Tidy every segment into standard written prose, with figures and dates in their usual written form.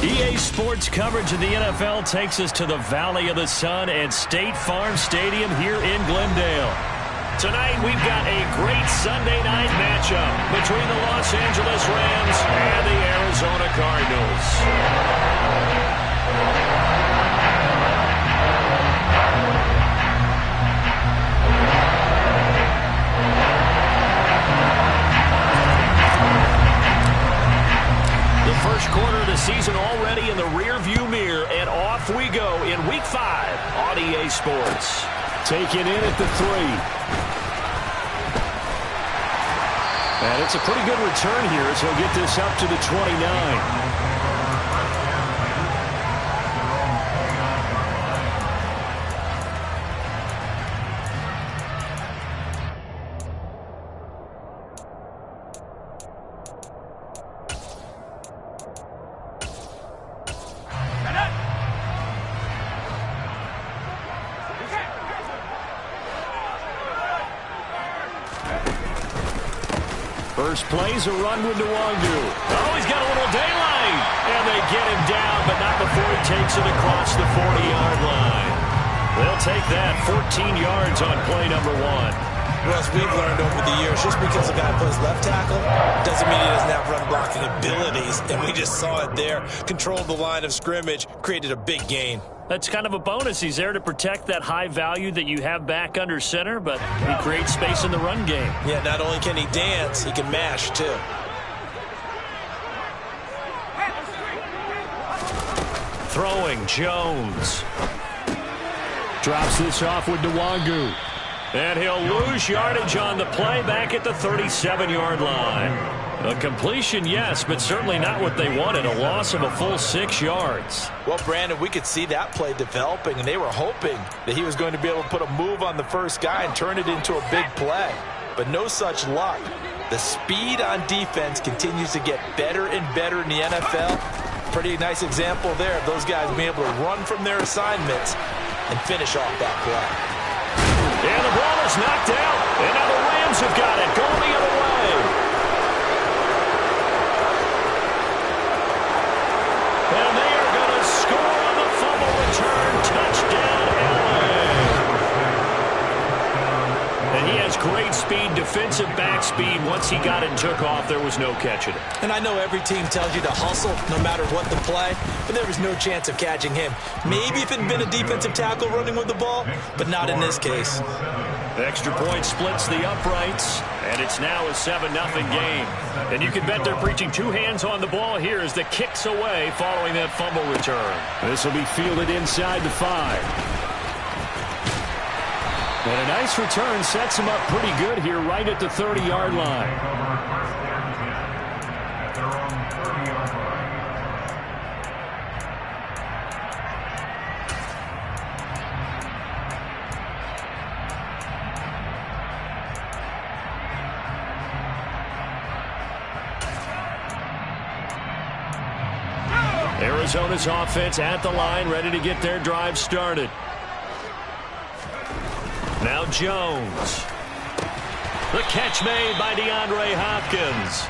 EA Sports coverage of the NFL takes us to the Valley of the Sun at State Farm Stadium here in Glendale. Tonight, we've got a great Sunday night matchup between the Los Angeles Rams and the Arizona Cardinals. The first quarter of the season already in the rearview mirror, and off we go in Week 5 on EA Sports. Taken in at the 3. And it's a pretty good return here as he'll get this up to the 29. First play's a run with Nwangu. Oh, he's got a little daylight. And they get him down, but not before he takes it across the 40-yard line. They'll take that 14 yards on play number 1. Well, as we've learned over the years, just because a guy plays left tackle doesn't mean he doesn't have run blocking abilities. And we just saw it there. Controlled the line of scrimmage, created a big gain. That's kind of a bonus. He's there to protect that high value that you have back under center, but he creates space in the run game. Yeah, not only can he dance, he can mash, too. Throwing, Jones. Drops this off with Nwangu. And he'll lose yardage on the play back at the 37-yard line. A completion, yes, but certainly not what they wanted. A loss of a full 6 yards. Well, Brandon, we could see that play developing, and they were hoping that he was going to be able to put a move on the first guy and turn it into a big play. But no such luck. The speed on defense continues to get better and better in the NFL. Pretty nice example there of those guys being able to run from their assignments and finish off that play. And the ball is knocked out. And now the Rams have got it going the other way. And they are going to score on the fumble return. Touchdown, LA. And he has great speed, defensive back speed. Once he got it and took off, there was no catching it. And I know every team tells you to hustle no matter what the play, but there was no chance of catching him. Maybe if it had been a defensive tackle running with the ball, but not in this case. Extra point splits the uprights, and it's now a 7-0 game. And you can bet they're preaching 2 hands on the ball here as the kick's away following that fumble return. This will be fielded inside the 5. And a nice return sets him up pretty good here right at the 30-yard line. Arizona's offense at the line, ready to get their drive started. Now Jones. The catch made by DeAndre Hopkins.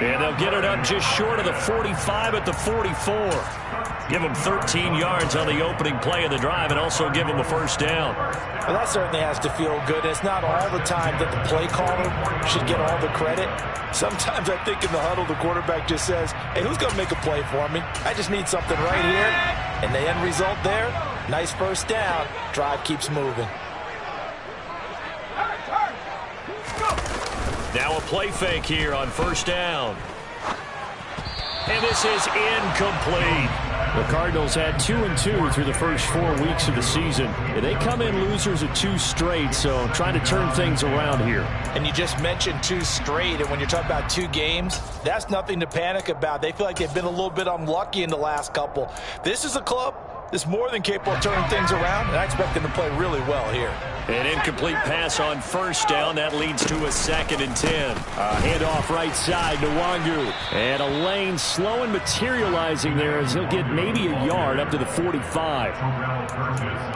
And they'll get it up just short of the 45 at the 44. Give them 13 yards on the opening play of the drive and also give them a first down. Well, that certainly has to feel good. It's not all the time that the play caller should get all the credit. Sometimes I think in the huddle, the quarterback just says, hey, who's going to make a play for me? I just need something right here. And the end result there, nice first down. Drive keeps moving. Now a play fake here on first down. And this is incomplete. The Cardinals had 2-2 through the first 4 weeks of the season. And they come in losers of 2 straight, so trying to turn things around here. And you just mentioned 2 straight, and when you're talking about 2 games, that's nothing to panic about. They feel like they've been a little bit unlucky in the last couple. This is a club that's more than capable of turning things around, and I expect them to play really well here. An incomplete pass on first down. That leads to a 2nd and 10. Handoff right side to Wangu. And a lane slow and materializing there as he'll get maybe a yard up to the 45.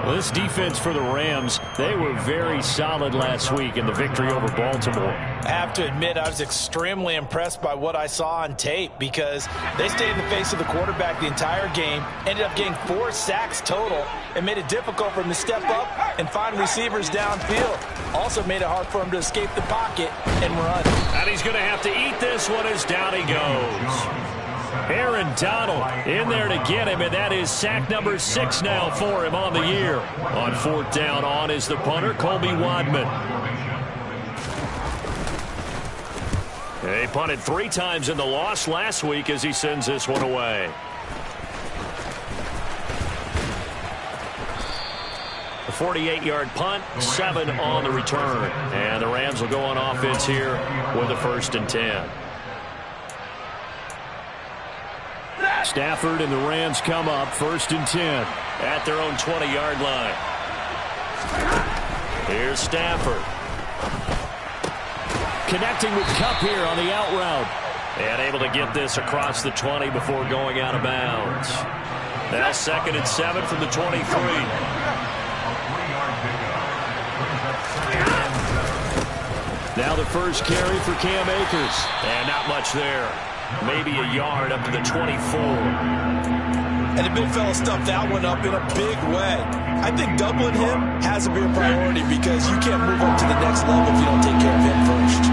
Well, this defense for the Rams, they were very solid last week in the victory over Baltimore. I have to admit, I was extremely impressed by what I saw on tape because they stayed in the face of the quarterback the entire game, ended up getting 4 sacks total, and made it difficult for him to step up and find receivers downfield. Also made it hard for him to escape the pocket and run. And he's going to have to eat this one as down he goes. Aaron Donald in there to get him, and that is sack number 6 now for him on the year. On 4th down, on is the punter, Colby Wadman. They punted 3 times in the loss last week as he sends this one away. A 48-yard punt, 7 on the return. And the Rams will go on offense here with a 1st and 10. Stafford and the Rams come up 1st and 10 at their own 20-yard line. Here's Stafford. Connecting with Kupp here on the out route. And able to get this across the 20 before going out of bounds. Now 2nd and 7 from the 23. Now the first carry for Cam Akers. And not much there. Maybe a yard up to the 24. And the big fella stuffed that one up in a big way. I think doubling him has to be a priority because you can't move up to the next level if you don't take care of him first.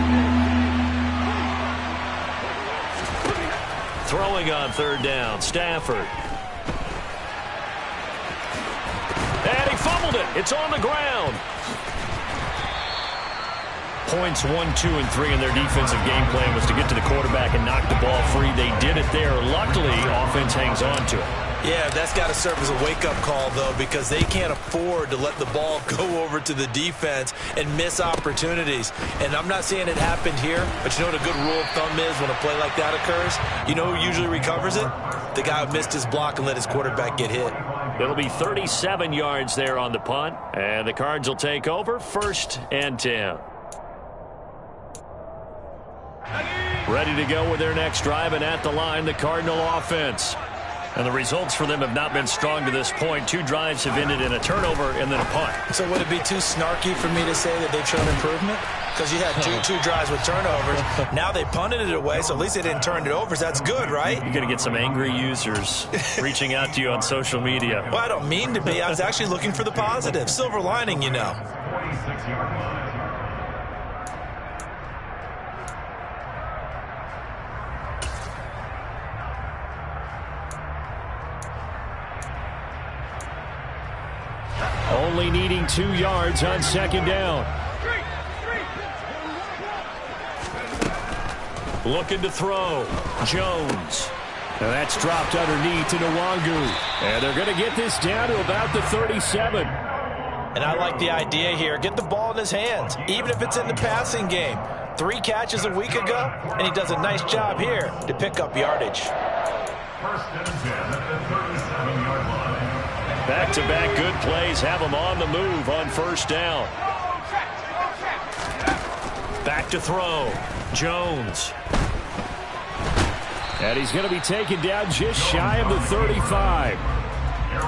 Throwing on 3rd down, Stafford. And he fumbled it. It's on the ground. Points 1, 2, and 3 in their defensive game plan was to get to the quarterback and knock the ball free. They did it there. Luckily, offense hangs on to it. Yeah, that's got to serve as a wake-up call, though, because they can't afford to let the ball go over to the defense and miss opportunities. And I'm not saying it happened here, but you know what a good rule of thumb is when a play like that occurs? You know who usually recovers it? The guy who missed his block and let his quarterback get hit. It'll be 37 yards there on the punt, and the Cards will take over 1st and 10. Ready to go with their next drive, and at the line, the Cardinal offense. And the results for them have not been strong to this point. 2 drives have ended in a turnover and then a punt. So would it be too snarky for me to say that they've shown improvement? Because you had two drives with turnovers. Now they punted it away, so at least they didn't turn it over. So that's good, right? You're going to get some angry users reaching out to you on social media. Well, I don't mean to be. I was actually looking for the positive. Silver lining, you know. Only needing 2 yards on 2nd down. Looking to throw. Jones. Now that's dropped underneath to Nwangu. And they're going to get this down to about the 37. And I like the idea here. Get the ball in his hands, even if it's in the passing game. 3 catches a week ago, and he does a nice job here to pick up yardage. 1st and 10 at the 37-yard line. Back-to-back good plays have him on the move on 1st down. Back to throw. Jones. And he's going to be taken down just shy of the 35.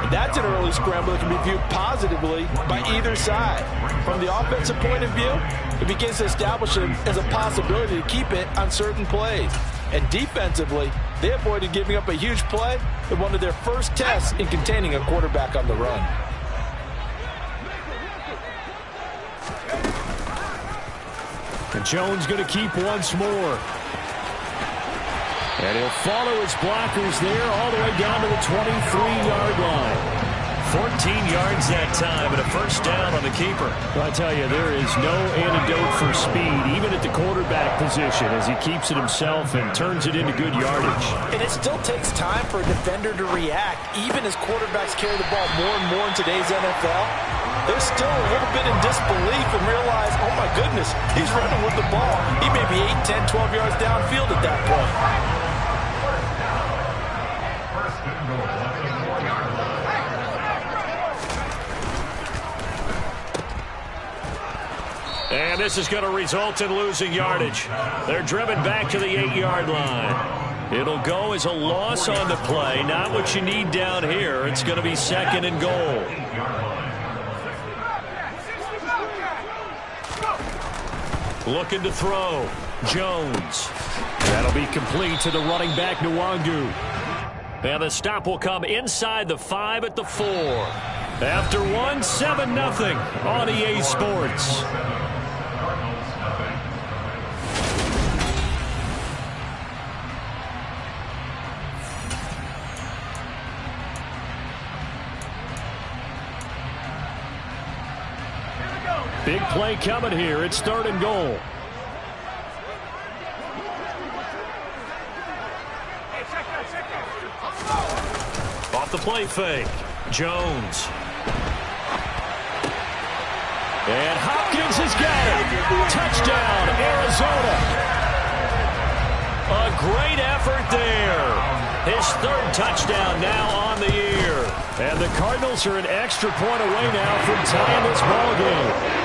That's an early scramble that can be viewed positively by either side. From the offensive point of view, it begins to establish it as a possibility to keep it on certain plays. And defensively, they avoided giving up a huge play in one of their first tests in containing a quarterback on the run. And Jones going to keep once more. And he'll follow his blockers there all the way down to the 23-yard line. 14 yards that time and a 1st down on the keeper. Well, I tell you, there is no antidote for speed, even at the quarterback position, as he keeps it himself and turns it into good yardage. And it still takes time for a defender to react, even as quarterbacks carry the ball more and more in today's NFL. They're still a little bit in disbelief and realize, oh my goodness, he's running with the ball. He may be 8, 10, 12 yards downfield at that point. And this is going to result in losing yardage. They're driven back to the 8-yard line. It'll go as a loss on the play. Not what you need down here. It's going to be 2nd and goal. Looking to throw. Jones. That'll be complete to the running back, Nwangu. And the stop will come inside the 5 at the 4. After 7-0 on EA Sports. Big play coming here. It's 3rd and goal. Off the play fake. Jones. And Hopkins has got it. Touchdown, Arizona. A great effort there. His 3rd touchdown now on the year. And the Cardinals are an extra point away now from tying this ball game.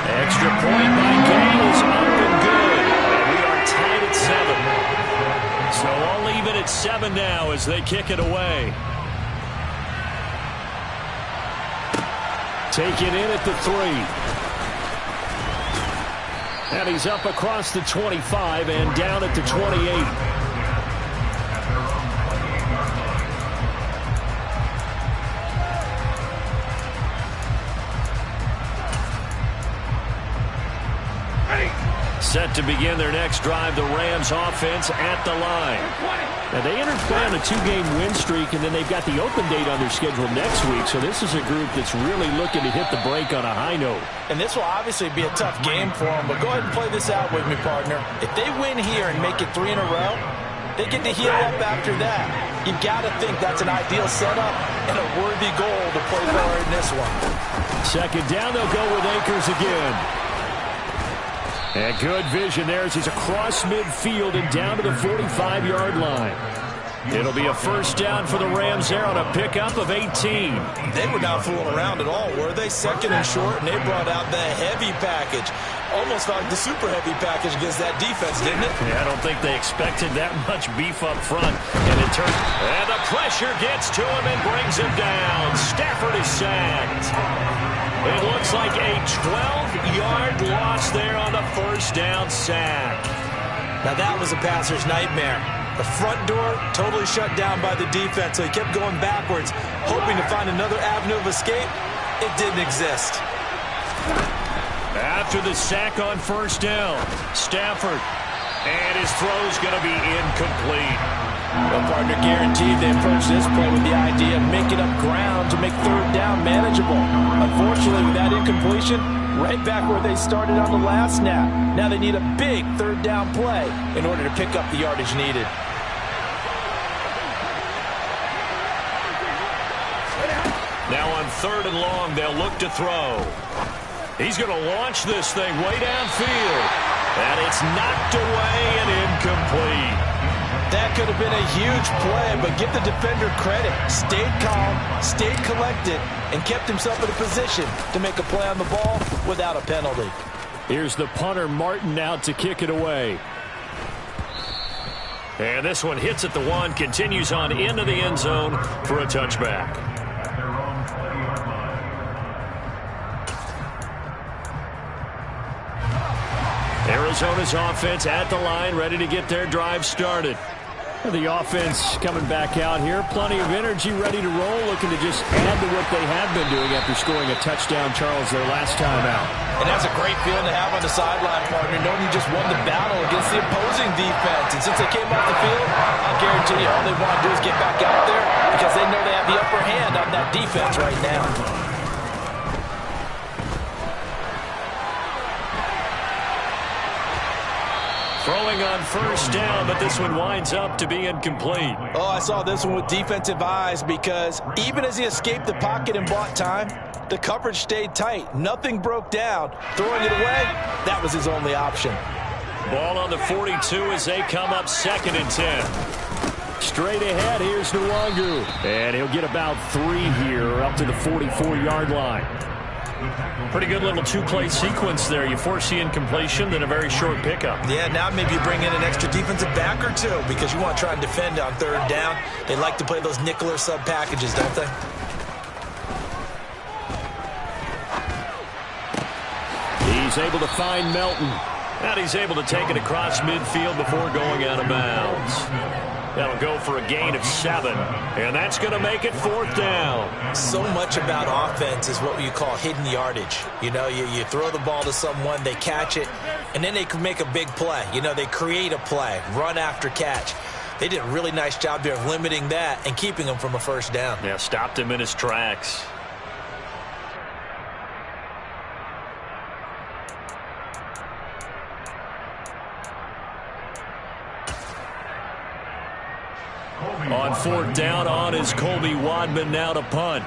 Extra point by Gale is up and good. And we are tied at 7. So I'll leave it at 7 now as they kick it away. Take it in at the 3. And he's up across the 25 and down at the 28. Set to begin their next drive, the Rams offense at the line. Now, they entered play on a 2-game win streak, and then they've got the open date on their schedule next week. So this is a group that's really looking to hit the break on a high note. And this will obviously be a tough game for them, but go ahead and play this out with me, partner. If they win here and make it 3 in a row, they get to heal up after that. You've got to think that's an ideal setup and a worthy goal to play for in this one. 2nd down, they'll go with Akers again. And good vision there as he's across midfield and down to the 45-yard line. It'll be a 1st down for the Rams there on a pickup of 18. They were not fooling around at all, were they? 2nd and short, and they brought out the heavy package. Almost like the super heavy package against that defense, didn't it? Yeah, I don't think they expected that much beef up front. And the pressure gets to him and brings him down. Stafford is sacked. It looks like a 12-yard loss there on the 1st down sack. Now that was a passer's nightmare. The front door totally shut down by the defense, so he kept going backwards, hoping to find another avenue of escape. It didn't exist. After the sack on 1st down, Stafford. And his throw's going to be incomplete. Well, partner, guaranteed they approach this play with the idea of making up ground to make 3rd down manageable. Unfortunately, with that incompletion, right back where they started on the last snap. Now they need a big 3rd down play in order to pick up the yardage needed. Now on 3rd and long, they'll look to throw. He's going to launch this thing way downfield. And it's knocked away and incomplete. That could have been a huge play, but give the defender credit. Stayed calm, stayed collected, and kept himself in a position to make a play on the ball without a penalty. Here's the punter, Martin, out to kick it away. And this one hits at the 1, continues on into the end zone for a touchback. Arizona's offense at the line, ready to get their drive started. The offense coming back out here. Plenty of energy, ready to roll, looking to just add to what they have been doing after scoring a touchdown, Charles, their last time out. And that's a great feeling to have on the sideline, partner, knowing you just won the battle against the opposing defense. And since they came off the field, I guarantee you all they want to do is get back out there because they know they have the upper hand on that defense right now. Throwing on 1st down, but this one winds up to be incomplete. Oh, I saw this one with defensive eyes because even as he escaped the pocket and bought time, the coverage stayed tight. Nothing broke down. Throwing it away, that was his only option. Ball on the 42 as they come up 2nd and 10. Straight ahead, here's Nwangu. And he'll get about 3 here up to the 44-yard line. Pretty good little two-play sequence there. You force the incompletion, then a very short pickup. Yeah, now maybe you bring in an extra defensive back or two because you want to try and defend on third down. They like to play those nickel or sub packages, don't they? He's able to find Melton. And he's able to take it across midfield before going out of bounds. That'll go for a gain of 7. And that's going to make it 4th down. So much about offense is what you call hidden yardage. You know, you throw the ball to someone, they catch it, and then they can make a big play. You know, they create a play, run after catch. They did a really nice job there of limiting that and keeping him from a first down. Yeah, stopped him in his tracks. On 4th down, on is Colby Wadman now to punt.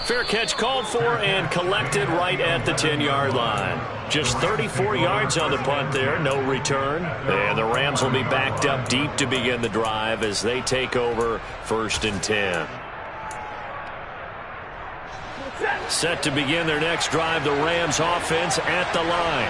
Fair catch called for and collected right at the 10-yard line. Just 34 yards on the punt there, no return. And the Rams will be backed up deep to begin the drive as they take over 1st and 10. Set to begin their next drive, the Rams offense at the line.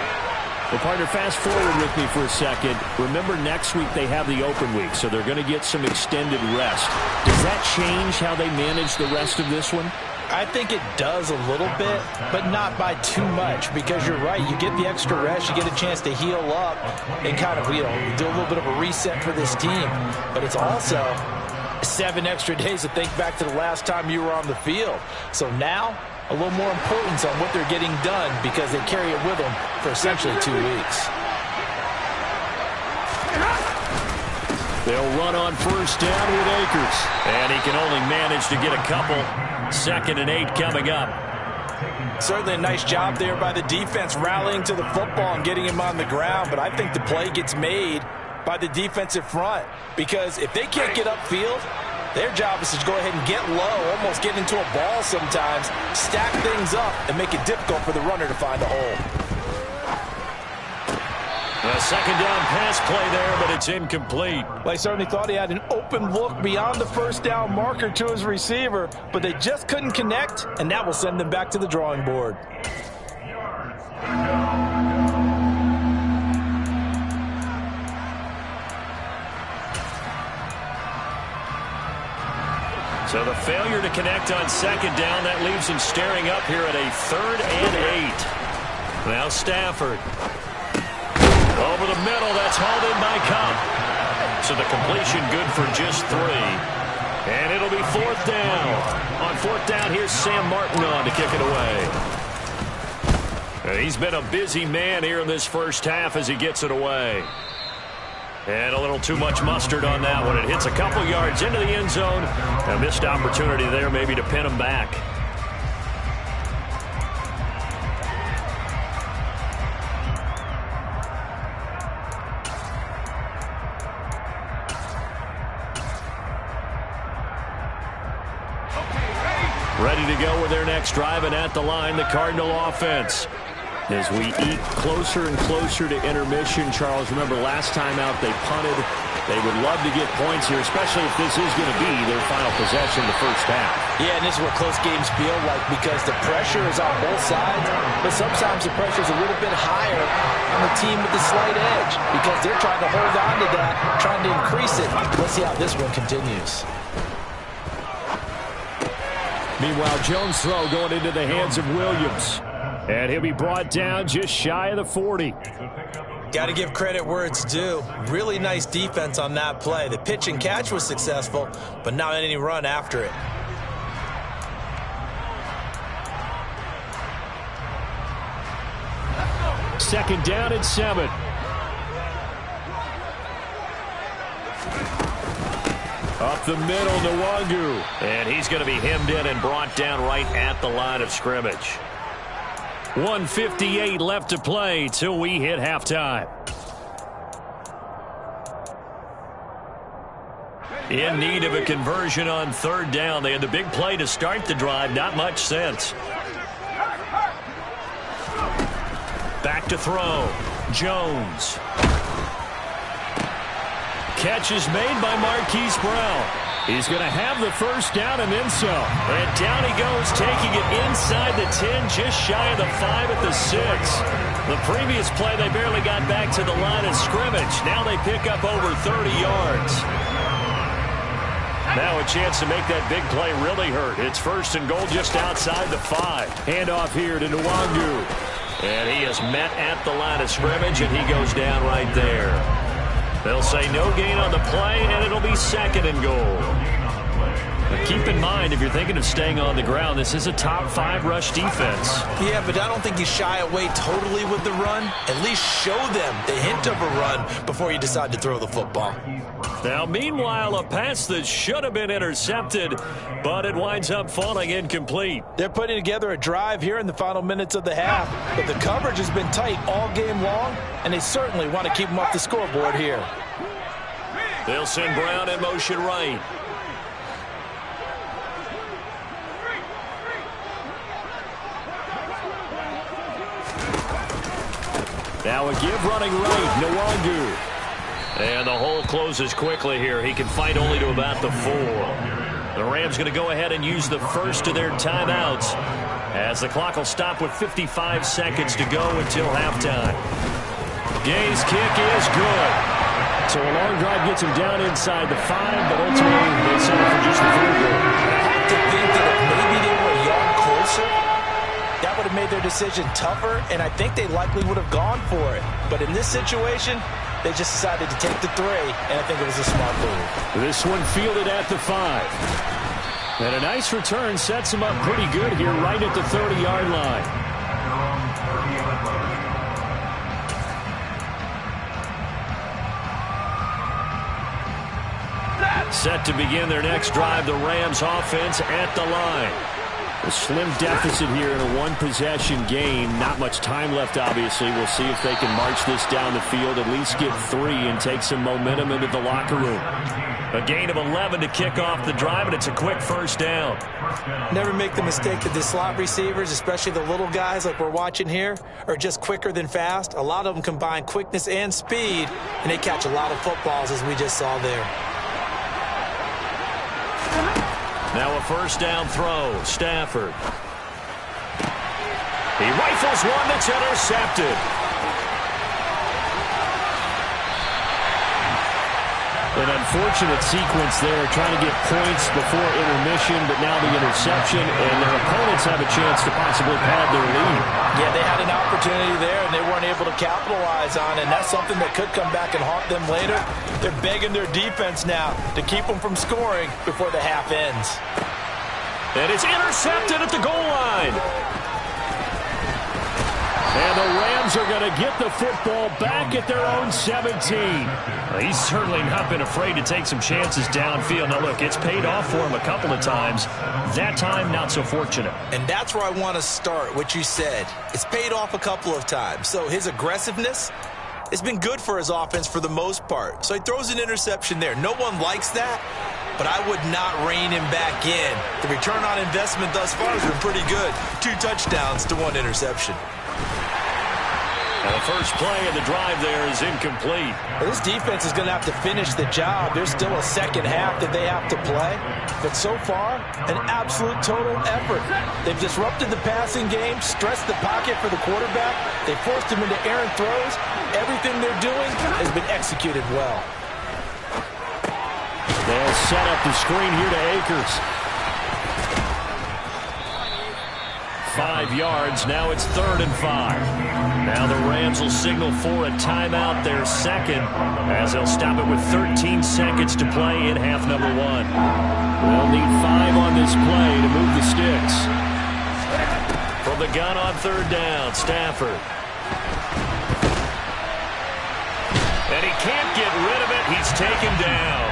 Well, partner, fast forward with me for a second. Remember, next week they have the open week, so they're going to get some extended rest. Does that change how they manage the rest of this one? I think it does a little bit, but not by too much, because you're right. You get the extra rest, you get a chance to heal up and kind of, do a little bit of a reset for this team. But it's also 7 extra days to think back to the last time you were on the field. So now, a little more importance on what they're getting done because they carry it with them for essentially 2 weeks. They'll run on 1st down with Akers. And he can only manage to get a couple. 2nd and 8 coming up. Certainly a nice job there by the defense rallying to the football and getting him on the ground. But I think the play gets made by the defensive front because if they can't get upfield, their job is to go ahead and get low, almost get into a ball sometimes, stack things up, and make it difficult for the runner to find a hole. A 2nd down pass play there, but it's incomplete. Well, I certainly thought he had an open look beyond the 1st down marker to his receiver, but they just couldn't connect, and that will send them back to the drawing board. So the failure to connect on 2nd down, that leaves him staring up here at a 3rd and 8. Now Stafford. Over the middle, that's hauled in by Cup. So the completion good for just 3. And it'll be 4th down. On 4th down, here's Sam Martin on to kick it away. And he's been a busy man here in this first half as he gets it away. And a little too much mustard on that one. It hits a couple yards into the end zone. A missed opportunity there maybe to pin him back. Ready to go with their next drive, and at the line, the Cardinal offense. As we eat closer and closer to intermission, Charles, remember last time out they punted. They would love to get points here, especially if this is going to be their final possession the first half. Yeah, and this is what close games feel like because the pressure is on both sides, but sometimes the pressure is a little bit higher on the team with the slight edge because they're trying to hold on to that, trying to increase it. Let's see how this one continues. Meanwhile, Jones' throw going into the hands of Williams. And he'll be brought down just shy of the 40. Got to give credit where it's due. Really nice defense on that play. The pitch and catch was successful, but not any run after it. Second down and 7. Up the middle, Nwangu. And he's going to be hemmed in and brought down right at the line of scrimmage. 1:58 left to play till we hit halftime. In need of a conversion on 3rd down. They had the big play to start the drive. Not much sense. Back to throw. Jones. catch is made by Marquise Brown. He's going to have the first down and then some. And down he goes, taking it inside the 10, just shy of the 5 at the 6. The previous play, they barely got back to the line of scrimmage. Now they pick up over 30 yards. Now a chance to make that big play really hurt. It's first and goal just outside the 5. Handoff here to Nwangu. And he is met at the line of scrimmage, and he goes down right there. They'll say no gain on the play, and it'll be second and goal. But keep in mind, if you're thinking of staying on the ground, this is a top 5 rush defense. Yeah, but I don't think you shy away totally with the run. At least show them the hint of a run before you decide to throw the football. Now, meanwhile, a pass that should have been intercepted, but it winds up falling incomplete. They're putting together a drive here in the final minutes of the half, but the coverage has been tight all game long, and they certainly want to keep them off the scoreboard here. They'll send Brown in motion right. Now a give running right, Nwangu. And the hole closes quickly here. He can fight only to about the 4. The Rams going to go ahead and use the first of their timeouts as the clock will stop with 55 seconds to go until halftime. Gay's kick is good. So a long drive gets him down inside the 5, but ultimately they settle for just the 3 goal. I have to think that if maybe they were a yard closer, that would have made their decision tougher, and I think they likely would have gone for it. But in this situation, they just decided to take the 3, and I think it was a smart move. This one fielded at the 5. And a nice return sets him up pretty good here right at the 30-yard line. Set to begin their next drive, the Rams offense at the line. A slim deficit here in a one-possession game. Not much time left, obviously. We'll see if they can march this down the field, at least get 3 and take some momentum into the locker room. A gain of 11 to kick off the drive, and it's a quick first down. Never make the mistake that the slot receivers, especially the little guys like we're watching here, are just quicker than fast. A lot of them combine quickness and speed, and they catch a lot of footballs, as we just saw there. Now a first down throw. Stafford. He rifles one that's intercepted. An unfortunate sequence there, trying to get points before intermission, but now the interception, and their opponents have a chance to possibly pad their lead. Yeah, they had an opportunity there, and they weren't able to capitalize on it, and that's something that could come back and haunt them later. They're begging their defense now to keep them from scoring before the half ends. And it's intercepted at the goal line. And the Rams are going to get the football back at their own 17. He's certainly not been afraid to take some chances downfield. Now, look, it's paid off for him a couple of times. That time, not so fortunate. And that's where I want to start, what you said. It's paid off a couple of times. So his aggressiveness has been good for his offense for the most part. So he throws an interception there. No one likes that, but I would not rein him back in. The return on investment thus far has been pretty good. 2 touchdowns to 1 interception. The first play of the drive there is incomplete. Well, this defense is going to have to finish the job. There's still a second half that they have to play. But so far, an absolute total effort. They've disrupted the passing game, stressed the pocket for the quarterback. They forced him into errant throws. Everything they're doing has been executed well. They'll set up the screen here to Akers. 5 yards. Now it's 3rd and 5. Now the Rams will signal for a timeout, their second, as they'll stop it with 13 seconds to play in half number 1. They'll need 5 on this play to move the sticks. From the gun on 3rd down, Stafford. And he can't get rid of it. He's taken down.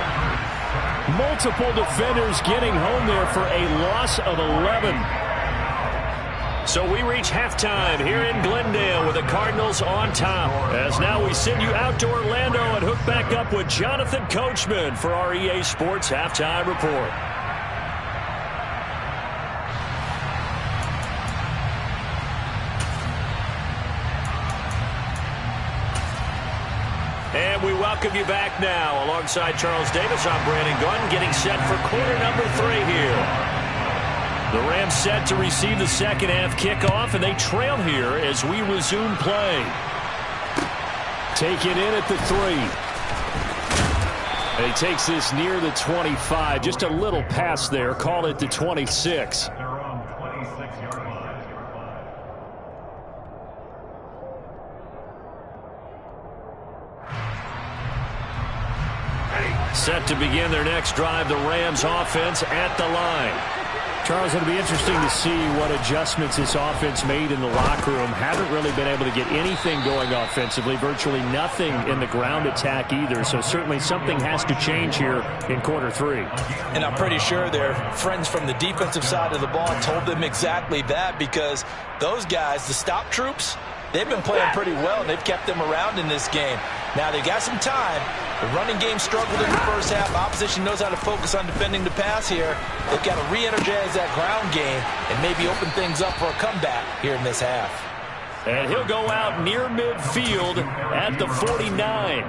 Multiple defenders getting home there for a loss of 11. So we reach halftime here in Glendale with the Cardinals on top. As now we send you out to Orlando and hook back up with Jonathan Coachman for our EA Sports Halftime Report. And we welcome you back now. Alongside Charles Davis, I'm Brandon Gordon, getting set for quarter number 3 here. The Rams set to receive the second half kickoff, and they trail here as we resume play. Take it in at the 3. And he takes this near the 25. Just a little pass there. Call it the 26. Set to begin their next drive, the Rams offense at the line. Charles, it'll be interesting to see what adjustments this offense made in the locker room. Haven't really been able to get anything going offensively, virtually nothing in the ground attack either. So certainly something has to change here in quarter 3. And I'm pretty sure their friends from the defensive side of the ball told them exactly that, because those guys, the stop troops, they've been playing pretty well, and they've kept them around in this game. Now, they got some time. The running game struggled in the first half. Opposition knows how to focus on defending the pass here. They've got to re-energize that ground game and maybe open things up for a comeback here in this half. And he'll go out near midfield at the 49.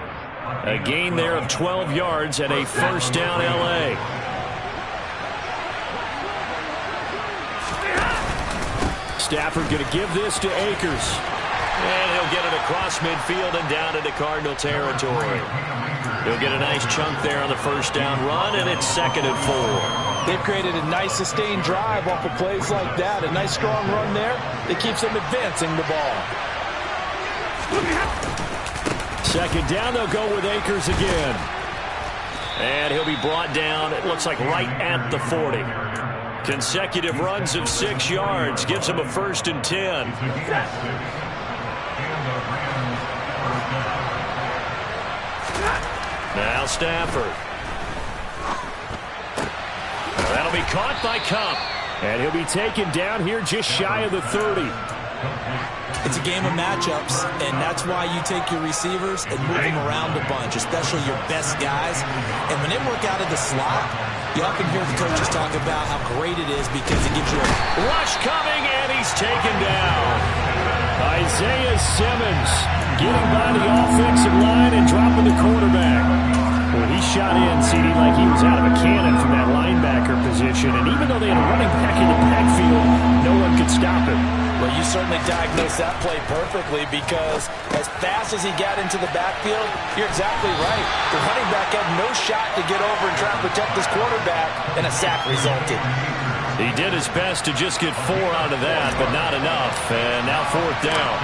A gain there of 12 yards and a first down L.A. Stafford going to give this to Akers. And he'll get it across midfield and down into Cardinal territory. He'll get a nice chunk there on the first down run, and it's 2nd and 4. They've created a nice sustained drive off of plays like that. A nice strong run there that keeps them advancing the ball. 2nd down, they'll go with Akers again. And he'll be brought down, it looks like right at the 40. Consecutive runs of 6 yards gives him a 1st and 10. Now Stafford. That'll be caught by Cup. And he'll be taken down here just shy of the 30. It's a game of matchups, and that's why you take your receivers and move them around a bunch, especially your best guys. And when they work out of the slot, you often hear the coaches talk about how great it is because it gives you a rush coming, and he's taken down. Isaiah Simmons getting by the offensive line and dropping the quarterback. Well, he shot in, CD, like he was out of a cannon from that linebacker position. And even though they had a running back in the backfield, no one could stop him. Well, you certainly diagnosed that play perfectly, because as fast as he got into the backfield, you're exactly right. The running back had no shot to get over and try to protect his quarterback, and a sack resulted. He did his best to just get 4 out of that, but not enough. And now 4th down.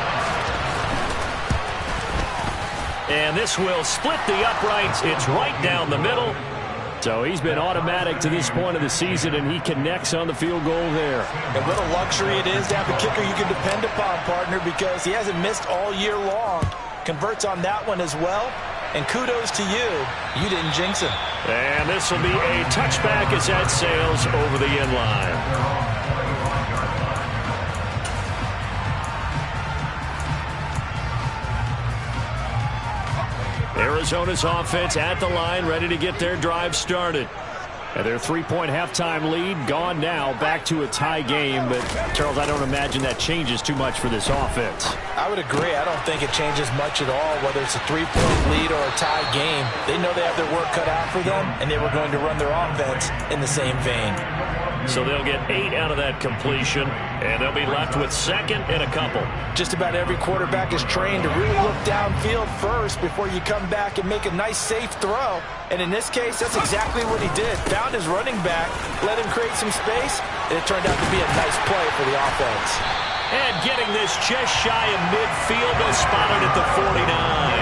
And this will split the uprights. It's right down the middle. So he's been automatic to this point of the season, and he connects on the field goal there. And what a luxury it is to have a kicker you can depend upon, partner, because he hasn't missed all year long. Converts on that one as well. And kudos to you. You didn't jinx him. And this will be a touchback as that sails over the end line. Arizona's offense at the line, ready to get their drive started. And their 3-point halftime lead gone now, back to a tie game. But, Charles, I don't imagine that changes too much for this offense. I would agree. I don't think it changes much at all, whether it's a 3-point lead or a tie game. They know they have their work cut out for them, and they were going to run their offense in the same vein. So they'll get 8 out of that completion, and they'll be left with 2nd and a couple. Just about every quarterback is trained to really look downfield first before you come back and make a nice, safe throw. And in this case, that's exactly what he did. Found his running back, let him create some space, and it turned out to be a nice play for the offense. And getting this just shy of midfield, they'll spot it at the 49.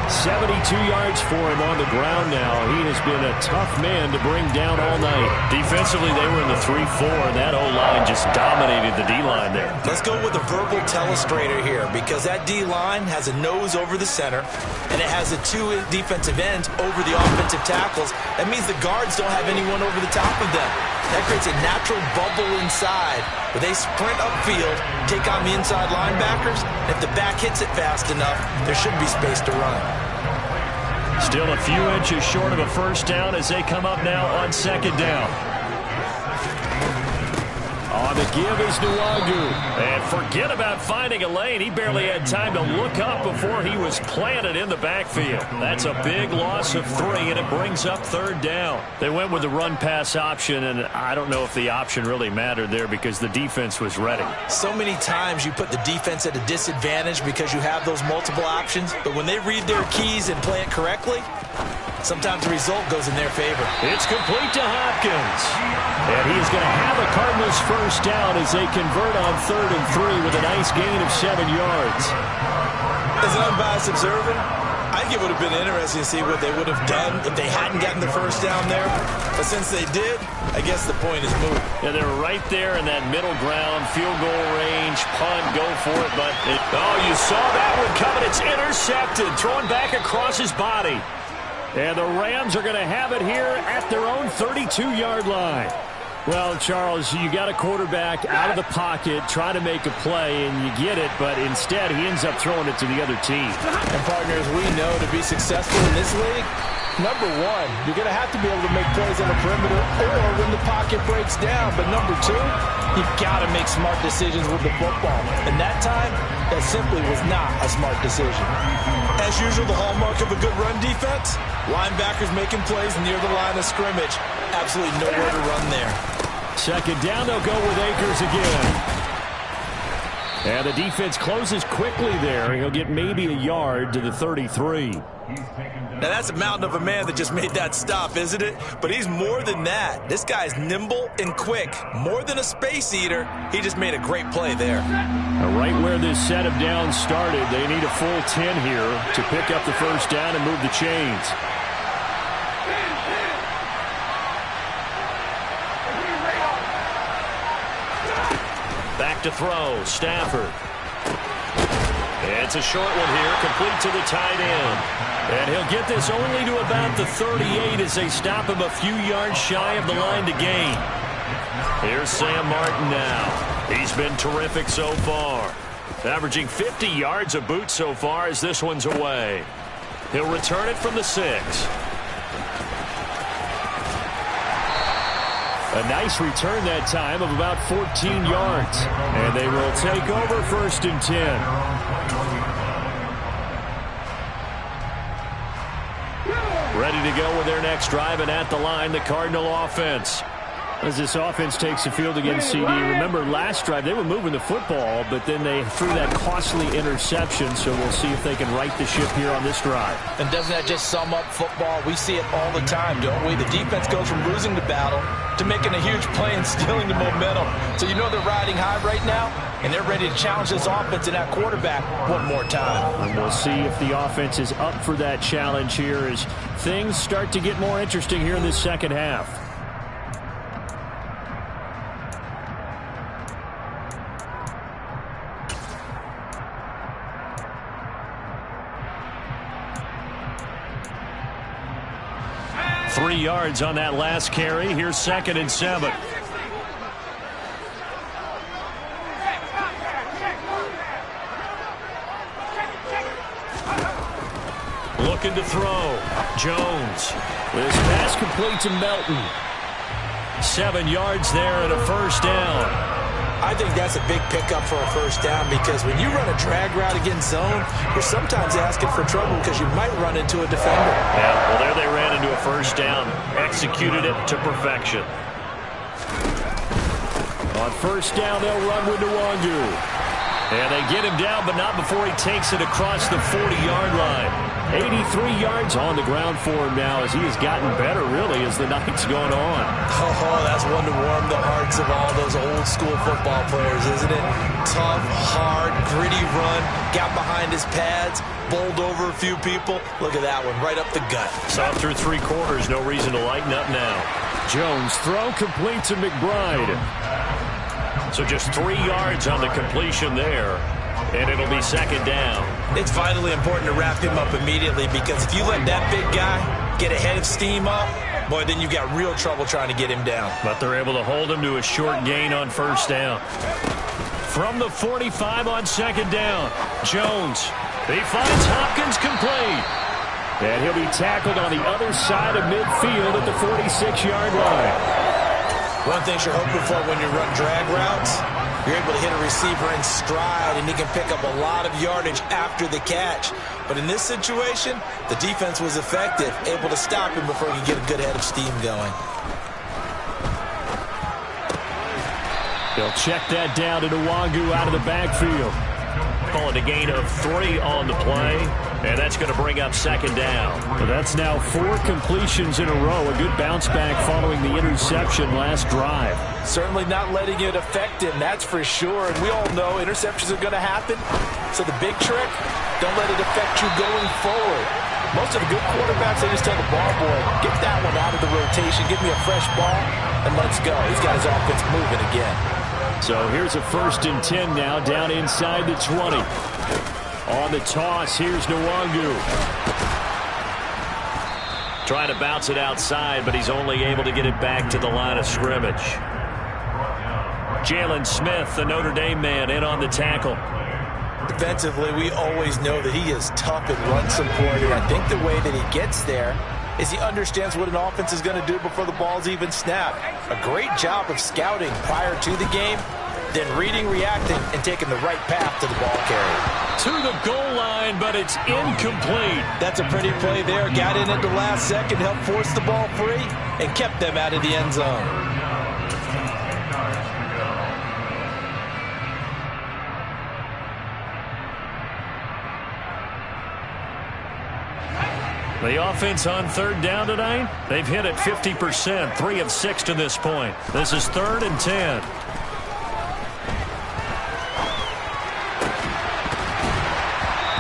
72 yards for him on the ground now. He has been a tough man to bring down all night. Defensively, they were in the 3-4, and that O-line just dominated the D-line there. Let's go with a verbal telestrator here, because that D-line has a nose over the center, and it has the 2 defensive ends over the offensive tackles. That means the guards don't have anyone over the top of them. That creates a natural bubble inside where they sprint upfield, take on the inside linebackers. If the back hits it fast enough, there should be space to run. Still a few inches short of a first down as they come up now on 2nd down. On the give is Nwangu. And forget about finding a lane. He barely had time to look up before he was planted in the backfield. That's a big loss of 3, and it brings up 3rd down. They went with the run-pass option, and I don't know if the option really mattered there because the defense was ready. So many times you put the defense at a disadvantage because you have those multiple options, but when they read their keys and play it correctly, sometimes the result goes in their favor. It's complete to Hopkins. And he's going to have a Cardinals first down as they convert on 3rd and 3 with a nice gain of 7 yards. As an unbiased observer, I think it would have been interesting to see what they would have done if they hadn't gotten the first down there. But since they did, I guess the point is moot. Yeah, they were right there in that middle ground, field goal range, punt, go for it. But you saw that one coming. It's intercepted, thrown back across his body. And the Rams are going to have it here at their own 32-yard line. Well, Charles, you got a quarterback out of the pocket trying to make a play, and you get it, but instead he ends up throwing it to the other team. And, partners, we know to be successful in this league, number 1, you're going to have to be able to make plays on the perimeter or when the pocket breaks down. But number 2, you've got to make smart decisions with the football. And that time, that simply was not a smart decision. As usual, the hallmark of a good run defense, linebackers making plays near the line of scrimmage. Absolutely nowhere to run there. 2nd down, they'll go with Akers again. And the defense closes quickly there. He'll get maybe a yard to the 33. Now, that's a mountain of a man that just made that stop, isn't it? But he's more than that. This guy's nimble and quick. More than a space eater, he just made a great play there. Right where this set of downs started, they need a full 10 here to pick up the first down and move the chains. Back to throw, Stafford. It's a short one here, complete to the tight end. And he'll get this only to about the 38 as they stop him a few yards shy of the line to gain. Here's Sam Martin now. He's been terrific so far. Averaging 50 yards a boot so far as this one's away. He'll return it from the 6. A nice return that time of about 14 yards. And they will take over 1st and 10. Ready to go with their next drive, and at the line, the Cardinal offense. As this offense takes the field against CD, remember last drive they were moving the football, but then they threw that costly interception, so we'll see if they can right the ship here on this drive. And doesn't that just sum up football? We see it all the time, don't we? The defense goes from losing the battle to making a huge play and stealing the momentum. So you know they're riding high right now, and they're ready to challenge this offense and that quarterback one more time. And we'll see if the offense is up for that challenge here as things start to get more interesting here in this second half. Three yards on that last carry. Here's 2nd and 7. Looking to throw. Jones. This pass complete to Melton. 7 yards there and a first down. I think that's a big pickup for a first down because when you run a drag route against zone, you're sometimes asking for trouble because you might run into a defender. Yeah, well, there they ran into a first down. Executed it to perfection. On first down, they'll run with Nwangu. And they get him down, but not before he takes it across the 40-yard line. 83 yards on the ground for him now as he has gotten better, really, as the night's going on. Oh, that's one to warm the hearts of all those old-school football players, isn't it? Tough, hard, gritty run, got behind his pads, bowled over a few people. Look at that one, right up the gut. Saw it through 3 quarters, no reason to lighten up now. Jones, throw complete to McBride. So just 3 yards on the completion there. And it'll be 2nd down. It's vitally important to wrap him up immediately because if you let that big guy get a head of steam up, boy, then you've got real trouble trying to get him down. But they're able to hold him to a short gain on first down. From the 45 on 2nd down, Jones. He finds Hopkins complete. And he'll be tackled on the other side of midfield at the 46-yard line. One thing you're hoping for when you run drag routes, you're able to hit a receiver in stride, and he can pick up a lot of yardage after the catch. But in this situation, the defense was effective, able to stop him before he could get a good head of steam going. They'll check that down to Nwangu out of the backfield. Call it a gain of 3 on the play, and that's going to bring up second down. Well, that's now 4 completions in a row. A good bounce back following the interception last drive. Certainly not letting it affect him, that's for sure. And we all know interceptions are going to happen. So the big trick, don't let it affect you going forward. Most of the good quarterbacks, they just tell the ball boy, get that one out of the rotation, give me a fresh ball, and let's go. He's got his offense moving again. So here's a 1st and 10 now, down inside the 20. On the toss, here's Nwangu. Trying to bounce it outside, but he's only able to get it back to the line of scrimmage. Jalen Smith, the Notre Dame man, in on the tackle. Defensively, we always know that he is tough and run support, and I think the way that he gets there is he understands what an offense is going to do before the ball's even snapped. A great job of scouting prior to the game, then reading, reacting, and taking the right path to the ball carrier. To the goal line, but it's incomplete. That's a pretty play there. Got in at the last second, helped force the ball free, and kept them out of the end zone. The offense on 3rd down tonight, they've hit it 50%, 3 of 6 to this point. This is 3rd and 10.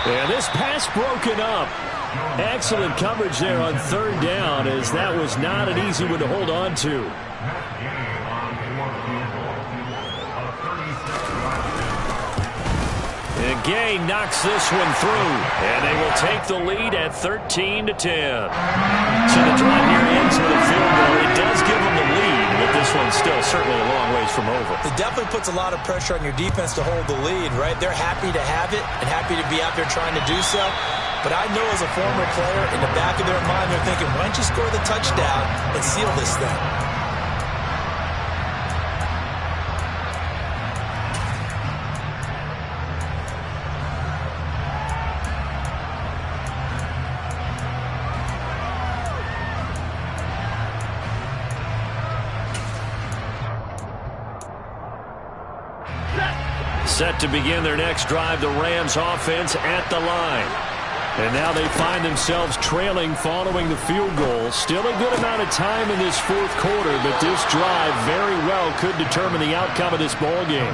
And this pass broken up. Excellent coverage there on 3rd down, as that was not an easy one to hold on to. And Gay knocks this one through, and they will take the lead at 13-10. So the drive here ends with a field goal. It does give them the lead, but this one's still certainly a long ways from over. It definitely puts a lot of pressure on your defense to hold the lead, right? They're happy to have it and happy to be out there trying to do so. But I know as a former player, in the back of their mind, they're thinking, why don't you score the touchdown and seal this thing? Set to begin their next drive, the Rams offense at the line. And now they find themselves trailing following the field goal. Still a good amount of time in this 4th quarter, but this drive very well could determine the outcome of this ball game.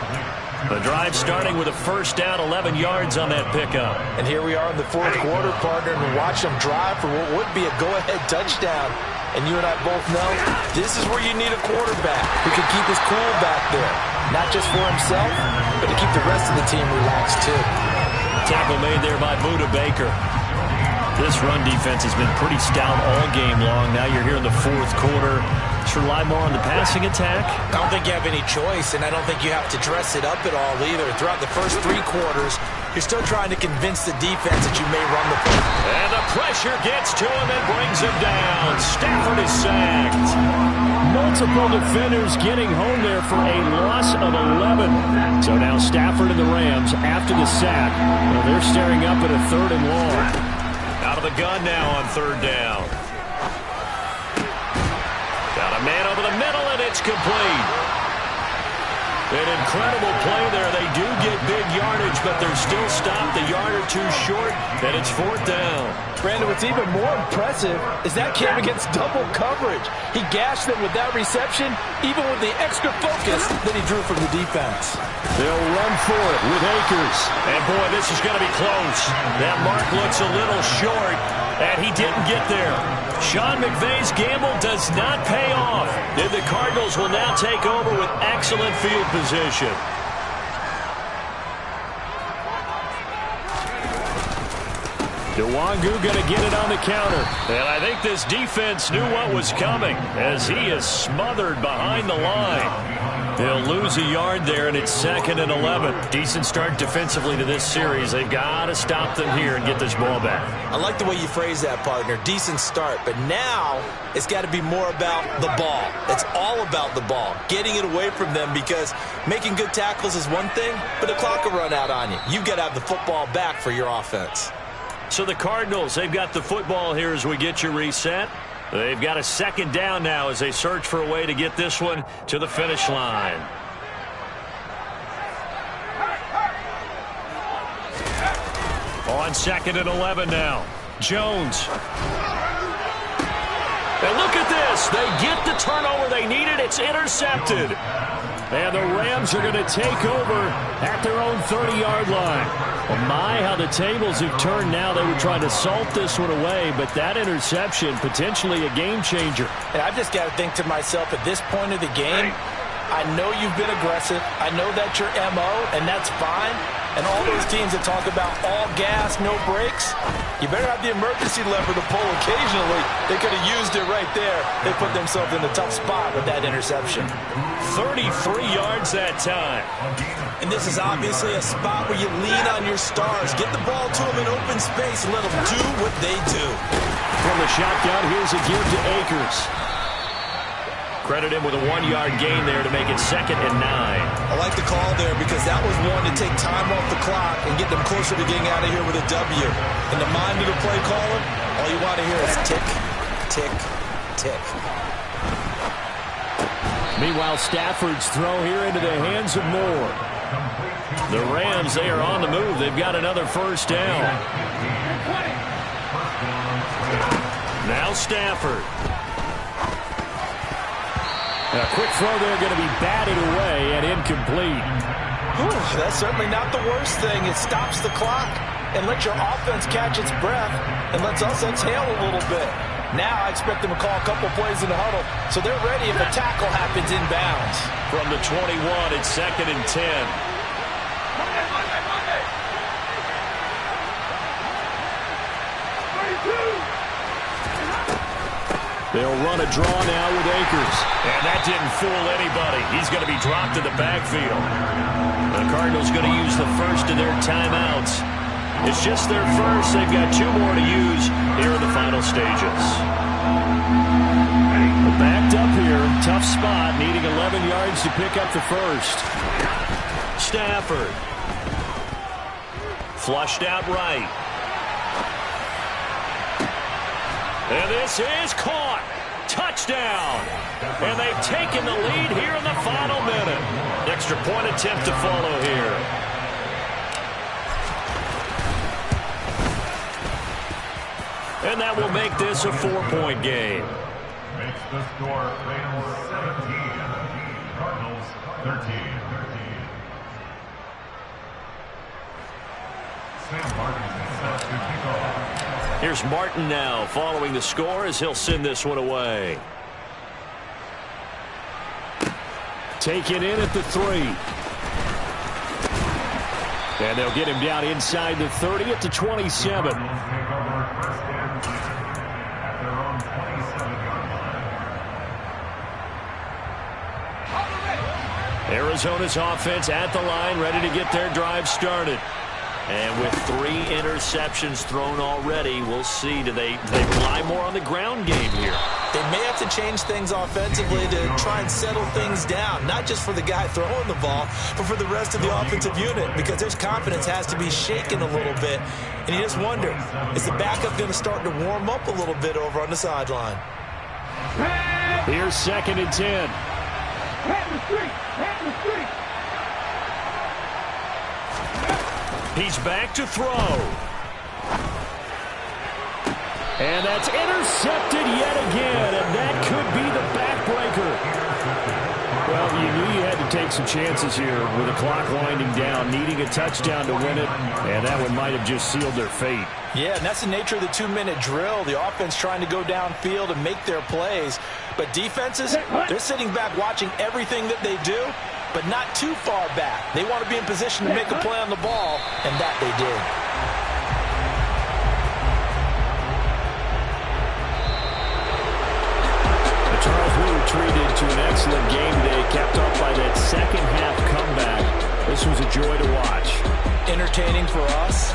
The drive starting with a 1st down, 11 yards on that pickup. And here we are in the 4th quarter, partner, and we watch them drive for what would be a go-ahead touchdown. And you and I both know this is where you need a quarterback who can keep his cool back there. Not just for himself, but to keep the rest of the team relaxed too. Tackle made there by Buda Baker. This run defense has been pretty stout all game long. Now you're here in the 4th quarter. Should rely more on the passing attack? I don't think you have any choice, and I don't think you have to dress it up at all either. Throughout the first 3 quarters, you're still trying to convince the defense that you may run the ball. And the pressure gets to him and brings him down. Stafford is sacked. Multiple defenders getting home there for a loss of 11. So now Stafford and the Rams after the sack. Well, they're staring up at a 3rd and long. Out of the gun now on 3rd down. Got a man over the middle, and it's complete. An incredible play there. They do get big yardage, but they're still stopped a yard or 2 short, and it's 4th down. Brandon, what's even more impressive is that came against double coverage. He gashed them with that reception, even with the extra focus that he drew from the defense. They'll run for it with Akers. And, boy, this is going to be close. That mark looks a little short, and he didn't get there. Sean McVay's gamble does not pay off. And the Cardinals will now take over with excellent field position. Nwangu going to get it on the counter. And I think this defense knew what was coming as he is smothered behind the line. They'll lose a yard there, and it's 2nd and 11. Decent start defensively to this series. They've got to stop them here and get this ball back. I like the way you phrase that, partner. Decent start. But now it's got to be more about the ball. It's all about the ball. Getting it away from them, because making good tackles is one thing, but the clock will run out on you. You've got to have the football back for your offense. So the Cardinals, they've got the football here as we get you reset. They've got a 2nd down now as they search for a way to get this one to the finish line. On 2nd and 11 now. Jones. And look at this. They get the turnover they needed. It's intercepted. And the Rams are going to take over at their own 30-yard line. Well, my, how the tables have turned now. They were trying to salt this one away, but that interception, potentially a game changer. And I've just got to think to myself, at this point of the game, I know you've been aggressive. I know that's your MO, and that's fine. And all those teams that talk about all gas, no brakes, you better have the emergency lever to pull occasionally. They could have used it right there. They put themselves in a tough spot with that interception. 33 yards that time. And this is obviously a spot where you lean on your stars. Get the ball to them in open space and let them do what they do. From the shotgun, here's a give to Akers. Credit him with a 1-yard gain there to make it 2nd and 9. I like the call there, because that was one to take time off the clock and get them closer to getting out of here with a W. In the mind of the play caller, all you want to hear is tick, tick, tick. Meanwhile, Stafford's throw here into the hands of Moore. The Rams, they are on the move. They've got another 1st down. Now Stafford. A quick throw there, going to be batted away and incomplete. That's certainly not the worst thing. It stops the clock and lets your offense catch its breath and lets us exhale a little bit. Now I expect them to call a couple plays in the huddle, so they're ready if a tackle happens inbounds. From the 21, it's 2nd and 10. They'll run a draw now with Akers. And that didn't fool anybody. He's going to be dropped in the backfield. The Cardinals going to use the first of their timeouts. It's just their first. They've got 2 more to use here in the final stages. Backed up here. Tough spot. Needing 11 yards to pick up the first. Stafford. Flushed out right. And this is caught. Touchdown. And they've taken the lead here in the final minute. Extra point attempt to follow here. And that will make this a 4-point game. Makes the score Rams 17, Cardinals 13. Sam Martin is set to kick off. Here's Martin now following the score as he'll send this one away. Taken in at the 3. And they'll get him down inside the 30 at the 27. Arizona's offense at the line, ready to get their drive started. And with 3 interceptions thrown already, we'll see. Do they rely more on the ground game here? They may have to change things offensively to try and settle things down, not just for the guy throwing the ball, but for the rest of the offensive unit, because their confidence has to be shaken a little bit. And you just wonder, is the backup going to start to warm up a little bit over on the sideline? Here's 2nd and 10. He's back to throw. And that's intercepted yet again, and that could be the backbreaker. Well, you knew you had to take some chances here with the clock winding down, needing a touchdown to win it, and that one might have just sealed their fate. Yeah, and that's the nature of the 2-minute drill. The offense trying to go downfield and make their plays. But defenses, they're sitting back watching everything that they do, but not too far back. They want to be in position to make a play on the ball, and that they did. The Charles Lee treated to an excellent game day, capped off by that second half comeback. This was a joy to watch. Entertaining for us.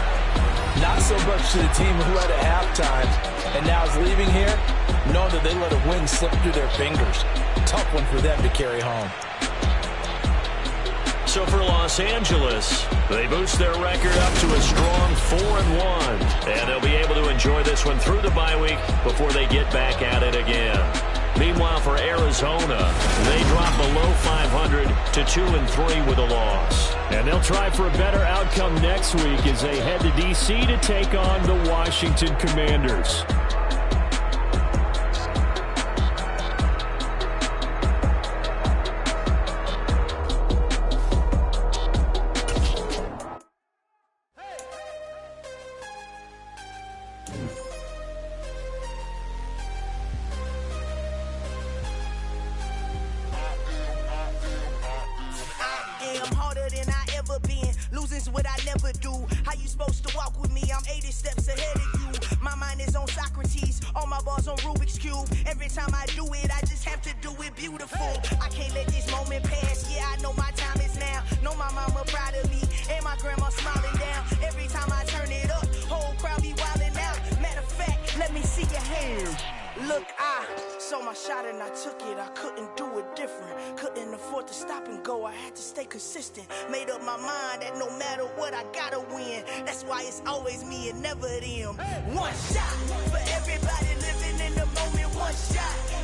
Not so much to the team who led at halftime and now is leaving here, knowing that they let a win slip through their fingers. Tough one for them to carry home. So for Los Angeles, they boost their record up to a strong 4-1. And they'll be able to enjoy this one through the bye week before they get back at it again. Meanwhile, for Arizona, they drop below 500 to 2-3 with a loss. And they'll try for a better outcome next week as they head to D.C. to take on the Washington Commanders. What I never do. How you supposed to walk with me? I'm 80 steps ahead of you. My mind is on Socrates, all my balls on Rubik's Cube. Every time I do it, I just have to do it beautiful. I can't let this moment pass. Yeah, I know my time is now. Know my mama proud of me, and my grandma smiling down. Every time I turn it up, whole crowd be wilding out. Matter of fact, let me see your hands. Look, I saw my shot and I took it. I couldn't do it different. Couldn't afford to stop and go. I had to stay consistent. Made up my mind that no matter what, I gotta win. That's why it's always me and never them. One shot for everybody living in the moment. One shot.